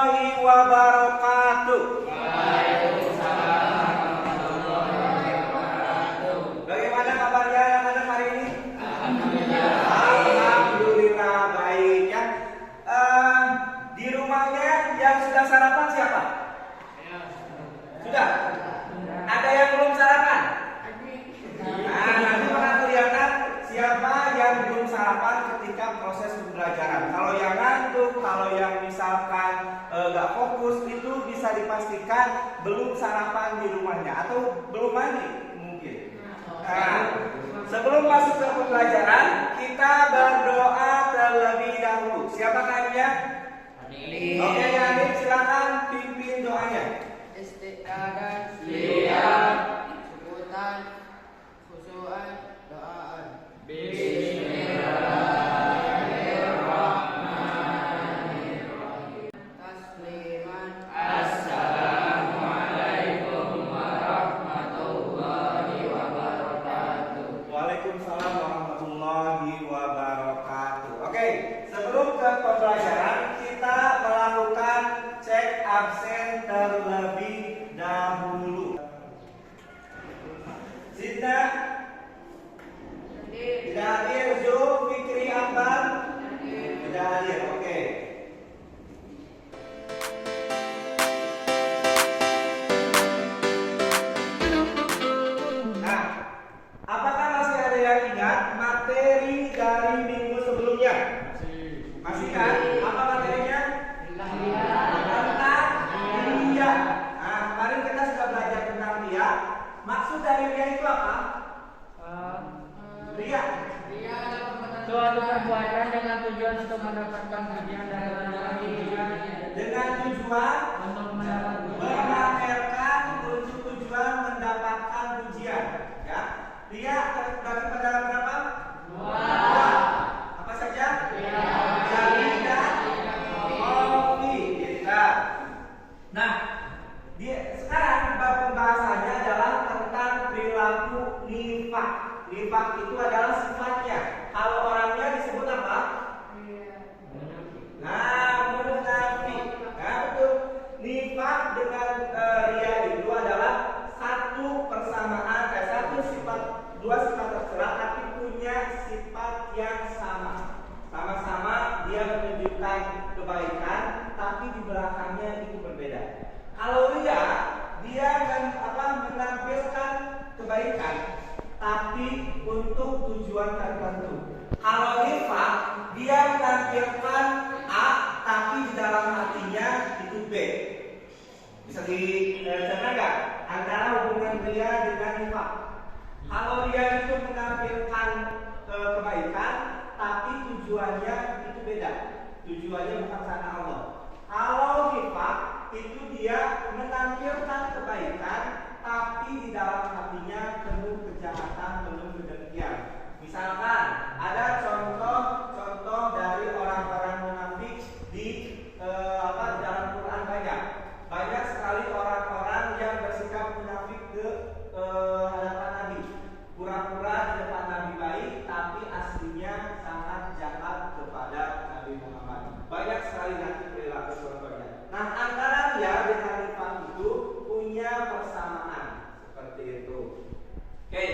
warahmatullahi wabarakatuh. Bagaimana kabarnya anak-anak hari ini? Alhamdulillah baik ya. Di rumahnya yang sudah sarapan siapa? Sudah? Ada yang belum sarapan? Nah, nanti akan kelihatan siapa yang belum sarapan ketika proses pembelajaran. Kalau yang ngantuk, kalau yang misalkan gak fokus, itu bisa dipastikan belum sarapan di rumahnya atau belum mandi mungkin. Nah, sebelum masuk ke pembelajaran, kita berdoa terlebih dahulu. Siapa kayaknya? Oke, Adik, silakan pimpin doanya. Isti'adah, lihat, sebutan, khusyuan, doaan. Bismillahirrahmanirrahim. Tasliman. Assalamualaikum warahmatullahi wabarakatuh. Waalaikumsalam warahmatullahi wabarakatuh. Oke, sebelum ke pembelajaran kita melakukan cek absen terlebih dahulu. Sidna tidak hadir, Zul, Fikri, Akbar tidak hadir. Oke. Nah, apakah masih ada yang ingat materi dari minggu sebelumnya? Masih kan? Apa materinya? Tentang ria. Nah, kemarin kita sudah belajar tentang ria. Maksud dari ria itu apa? Ria. Suatu perbuatan dengan tujuan untuk mendapatkan pujian dari orang lain. Dengan tujuan Untuk mendapatkan memamerkan untuk tujuan mendapatkan pujian. Ya. Ria terbagi pada berapa? Dua. Apa saja? Jari dan kopi. Kita. Nah, sekarang bab pembahasannya adalah tentang perilaku nifaq. Nifaq itu adalah sifatnya. Kalau orangnya disebut apa? Nah, munafik. Nah, betul. Nifaq dengan ria itu adalah satu persamaan, satu sifat, dua sifat terserah, tapi punya sifat yang sama. Sama-sama dia menunjukkan kebaikan, tapi di belakangnya itu berbeda. Kalau ria, dia menampilkan kebaikan, tapi untuk tujuan tertentu. Kalau nifaq, dia menampilkan A, tapi di dalam hatinya itu B. Bisa dicerna nggak antara hubungan ria dengan nifaq? Kalau ria itu menampilkan kebaikan, tapi tujuannya itu beda. Tujuannya bukan karena Allah. Kalau nifaq itu dia menampilkan kebaikan, tapi di dalam hatinya penuh kejahatan, penuh kedengkian. Misalkan ada contoh dari orang-orang munafik di dalam Quran banyak sekali orang-orang yang bersikap munafik ke hadapan Nabi. Pura-pura di depan Nabi baik, tapi aslinya sangat jahat kepada Nabi Muhammad. Banyak sekali nanti perilaku contohnya. Nah, antara dia dengan nifaq itu punya persamaan seperti itu. Oke,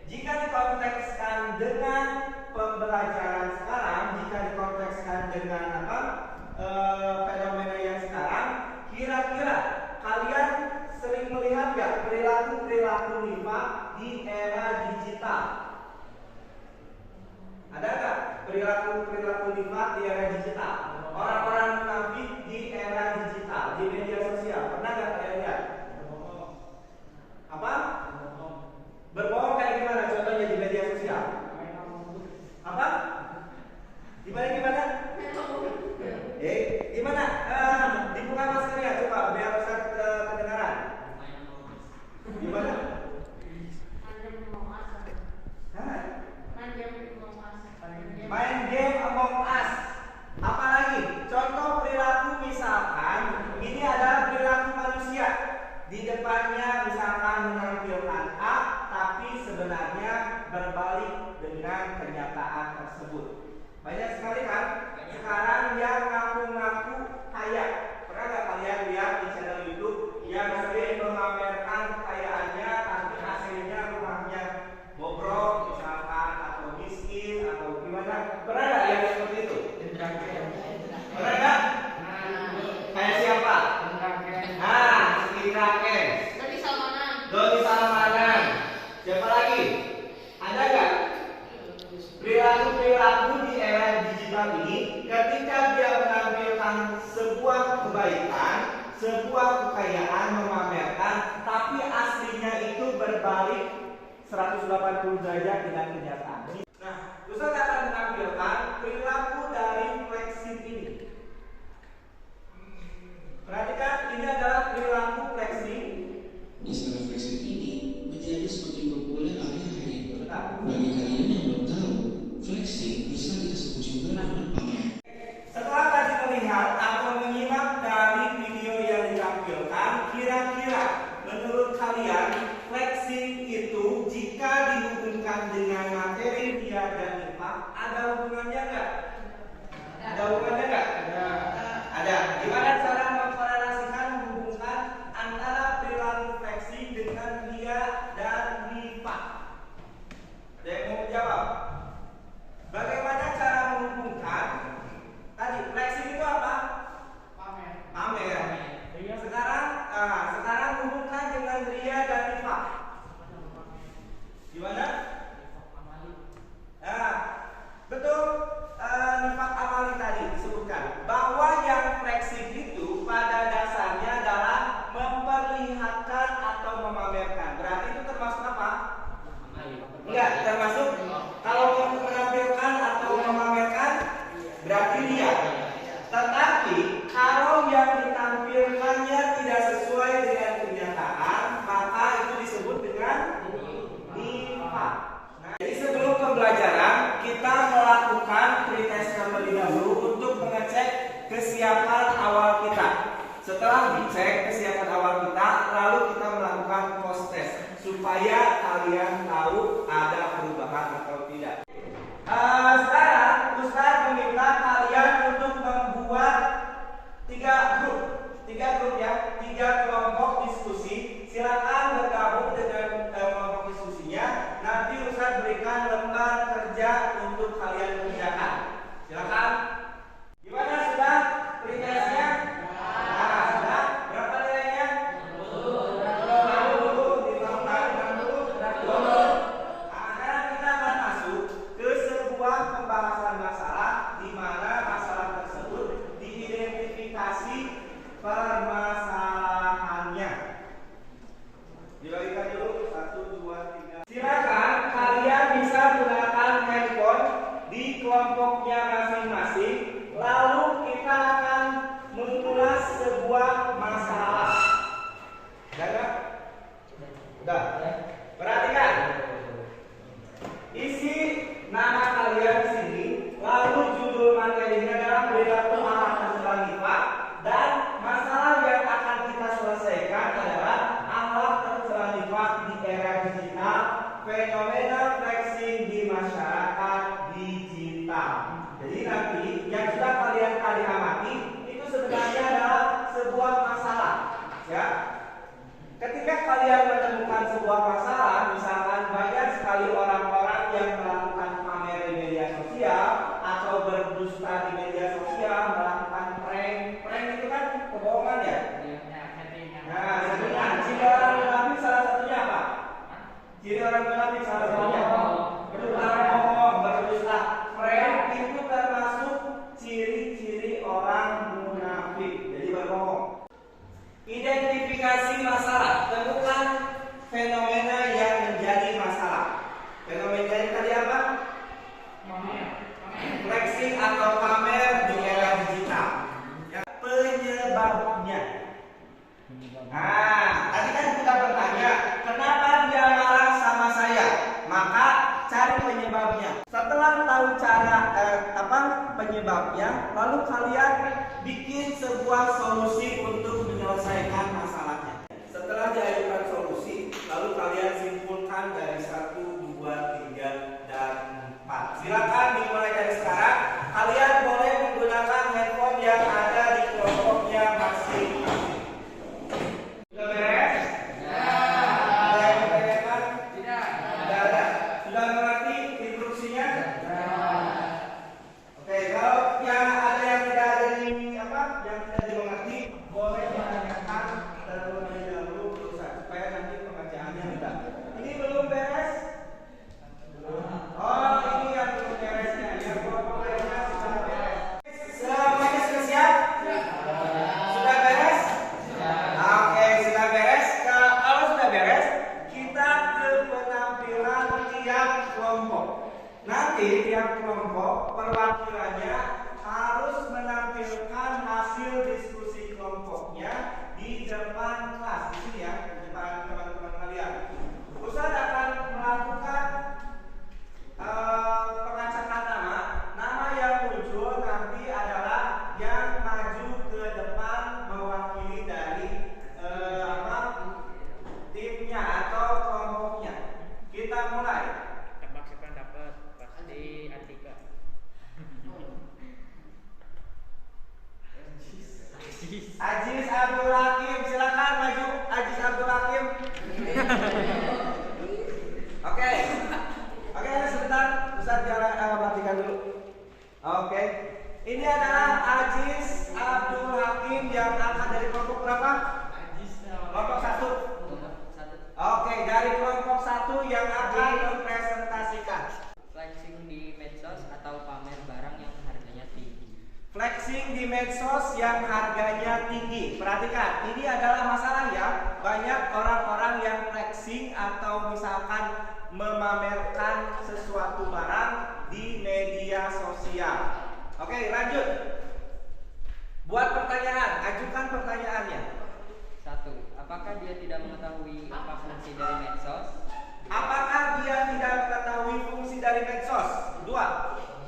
jika dikontekskan dengan pembelajaran sekarang, jika dikontekskan dengan fenomena yang sekarang, kira-kira kalian sering melihat gak perilaku nifaq di era digital? Ada gak perilaku nifaq di era digital? Orang-orang munafik di era digital, di media sosial, pernah gak kalian lihat? Apa? Berbohong kayak gimana contohnya di media sosial? Apa? Gimana? Gimana? Dibuka maskernya coba biar Ustaz kedengaran. Gimana? Main game Among Us. Apalagi? Contoh perilaku misalkan ini adalah perilaku manusia. Di depannya misalkan menampilkan A, tapi sebenarnya berbalik dengan kenyataan tersebut. Banyak sekali kan sekarang yang ngaku-ngaku kaya. kebalikan, sebuah kekayaan memamerkan, tapi aslinya itu berbalik 180 derajat dengan kenyataan. Nah, Ustaz akan menampilkan perilaku dari flexing ini. Perhatikan, ini adalah perilaku flexing. Istilah flexing ini menjadi semakin populer akhir-akhir ini. Bagi kalian yang belum tahu, flexing bisa kita sebut juga dengan pamer. Setelah tadi melihat atau menyimak dari video yang ditampilkan, kira-kira menurut kalian flexing itu jika dihubungkan dengan materi dia dan infak ada hubungannya nggak? Ada hubungannya nggak? Ada. Gimana cara mengkorelasikan menghubungkan antara perilaku flexing dengan dia dan infak? Ada yang mau menjawab? Bagaimana cara menghubungkan? Tadi flexing itu apa? Pamer. Sekarang hubungkan dengan ria dan infak. Gimana? Nah, betul. Infak amali tadi disebutkan bahwa yang flexing itu pada dasarnya adalah memperlihatkan atau memamerkan. Berarti itu termasuk apa? Enggak, termasuk kalau menampilkan atau memamerkan berarti dia. Tetapi kalau yang ditampilkannya tidak sesuai dengan kenyataan, maka itu disebut dengan infak. Nah, jadi sebelum pembelajaran kita melakukan pretest terlebih dahulu untuk mengecek kesiapan awal kita. Setelah dicek kesiapan awal kita, lalu kita melakukan post test supaya kalian tahu ada perubahan atau tidak. Sekarang Ustaz meminta kalian untuk membuat 3 grup ya, 3 kelompok diskusi. Silakan bergabung dengan kelompok diskusinya. Nanti Ustaz berikan lembar kerja untuk kalian kerjakan. Silakan. Gimana, sudah pretestnya? Nah, sudah. Berapa nilainya? 50. Sekarang kita akan masuk ke sebuah pembahasan masalah di mana masalah tersebut diidentifikasi permasalahannya. Dibagikan dulu 1, 2, 3. Silakan kalian bisa gunakan handphone di kelompoknya masing-masing. Lalu kita akan mengulas sebuah masalah. Udah? Perhatikan. Isi nama kalian di sini, lalu judul materinya adalah perilaku anak terserang infak, dan masalah yang akan kita selesaikan adalah akhlak terserang infak di era digital, fenomena flexing di masyarakat digital. Jadi nanti yang sudah kalian tadi amati itu sebenarnya adalah sebuah masalah, ya. Ketika kalian menemukan sebuah masalah, misalkan banyak sekali orang-orang yang melakukan pamer di media sosial atau berdusta di media sosial, melakukan prank itu kan kebohongan ya. Nah, sebenarnya ciri orang munafik salah satunya apa? Ciri orang munafik salah satunya berbohong, berdusta. Prank itu termasuk ciri-ciri orang munafik. Jadi berbohong. Identifikasi masalah, temukan fenomena yang menjadi masalah. Fenomena yang tadi apa? Flexing atau pamer di era digital. Ya, penyebabnya. Nah, tadi kan kita bertanya, kenapa dia marah sama saya? Maka cari penyebabnya. Setelah tahu cara penyebabnya, lalu kalian bikin sebuah solusi untuk menyelesaikan masalahnya. Setelah diajukan solusi, lalu kalian simpulkan dari 1, 2, 3, dan 4. Silakan dimulai dari sekarang. Kalian boleh menggunakan handphone yang ada di kelompoknya masing-masing. Sudah beres? Ada yang ditanyakan? Tidak. Ada. Sudah mengerti instruksinya? Oke, kalau yang ada yang tidak ada yang tidak dimengerti, boleh menanyakan terlebih dahulu ke Ustaz supaya nanti pengerjaannya mudah. Ini belum beres? Oh, ini yang belum beresnya. Yang kelompok lainnya sudah beres. Semuanya sudah siap? Sudah Ajis Abdul Hakim, silakan maju. Ajis Abdul Hakim. Oke, sebentar, Ustaz jangan matikan dulu. Oke, ini adalah Ajis Abdul Hakim yang akan dari kelompok berapa? Kelompok 1. Oke, dari kelompok 1 yang akan mempresentasikan Flexing di medsos atau pamer barang yang harganya tinggi. flexing di medsos yang harganya tinggi. Perhatikan, ini adalah masalah ya. Banyak orang-orang yang flexing atau misalkan memamerkan sesuatu barang di media sosial. Oke, lanjut. Buat pertanyaan, ajukan pertanyaannya. 1. Apakah dia tidak mengetahui apa fungsi dari medsos? Apakah dia tidak mengetahui fungsi dari medsos? 2.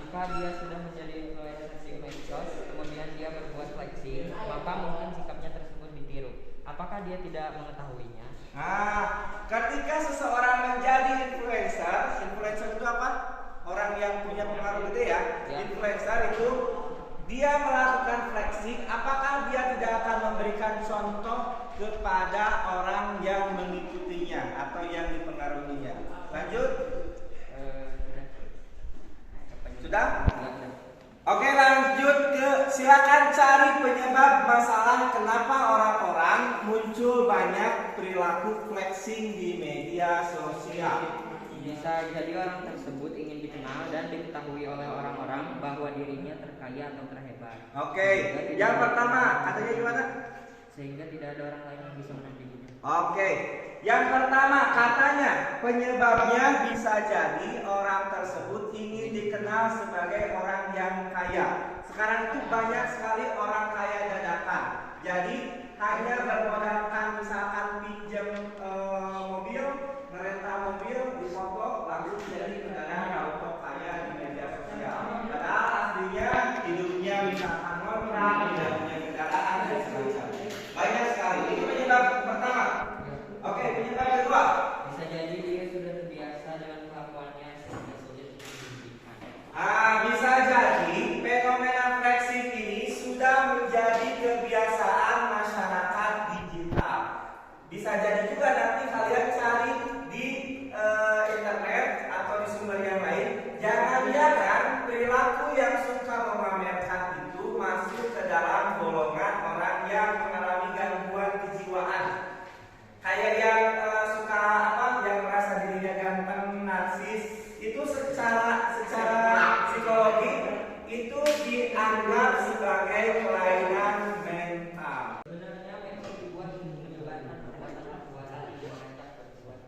Jika dia sudah menjadi influencer di medsos, kemudian dia berbuat flexing, maka mungkin sikapnya tersebut ditiru. Apakah dia tidak mengetahuinya? Nah, ketika seseorang menjadi influencer itu apa? Orang yang punya pengaruh gede ya. Influencer itu dia melakukan flexing, apakah dia tidak akan memberikan contoh kepada orang yang mengikutinya atau yang dipengaruhinya? Lanjut. Sudah? Oke, lanjut ke silakan cari penyebab masalah kenapa orang-orang muncul banyak perilaku flexing di media sosial. Bisa jadi orang tersebut ingin dikenal dan diketahui oleh orang-orang bahwa dirinya terkaya atau terhebat. Oke, yang pertama katanya gimana? Sehingga tidak ada orang lain yang bisa menandinginya. Oke, yang pertama katanya penyebabnya bisa jadi orang tersebut ingin dikenal sebagai orang yang kaya. Sekarang itu banyak sekali orang kaya dadakan. Jadi hanya bermodalkan misalkan pinjam mobil, merenta mobil, dipoto, lalu jadi kendaraan auto kaya di media sosial. Padahal aslinya hidupnya misalkan ngontrak, tidak punya kendaraan dan sebagainya. Banyak sekali. Itu penyebab pertama. Oke, penyebab kedua. Bisa jadi dia sudah terbiasa dengan kelakuannya sehingga sulit dihentikan. Bisa jadi fenomena flexing ini sudah menjadi kebiasaan masyarakat digital. Bisa jadi juga nanti kalian cari di internet atau di sumber yang lain. Jangan biarkan perilaku yang suka memamerkan itu masuk ke dalam golongan orang yang mengalami gangguan kejiwaan. Kayak yang suka yang merasa dirinya ganteng, narsis, itu secara psikologi itu dianggap sebagai kelainan mental. Sebenarnya medsos dibuat untuk menyebarkan perbuatan-perbuatan yang mengajak berbuat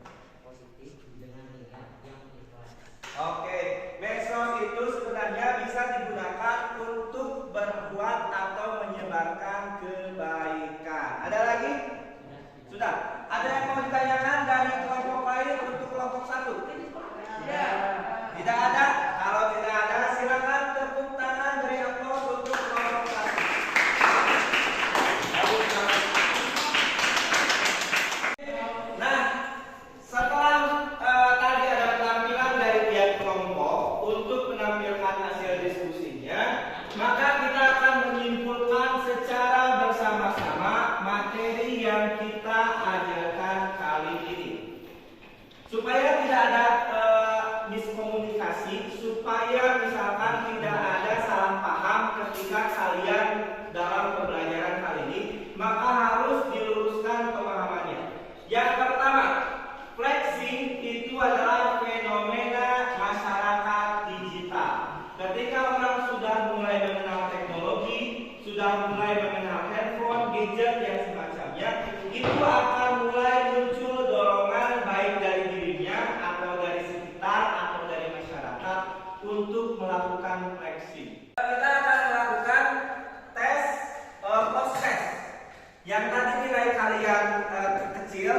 positif dengan niat yang ikhlas. Oke, medsos itu sebenarnya bisa digunakan untuk berbuat atau menyebarkan kebaikan. Ada lagi? Sudah. Ada yang mau ditanyakan dari kelompok lain untuk kelompok 1? Tidak ada. Kalau tidak ada, silakan tepuk tangan beri aplaus untuk kelompok 1. Nah, setelah tadi ada penampilan dari pihak kelompok untuk menampilkan hasil diskusinya, maka kita akan menyimpulkan secara bersama-sama materi yang kita ajarkan kali ini. Supaya tidak ada miskomunikasi, supaya misalkan tidak ada salah paham ketika kalian dalam pembelajaran kali ini, maka harus diluruskan pemahamannya. Yang pertama, flexing itu adalah fenomena masyarakat digital. Ketika orang sudah mulai mengenal teknologi, sudah mulai mengenal handphone, gadget dan semacamnya, itu akan mulai muncul dorongan baik dari dirinya atau dari sekitar atau dari masyarakat untuk melakukan flexing. Kita akan melakukan tes post test. Yang tadi nilai kalian kecil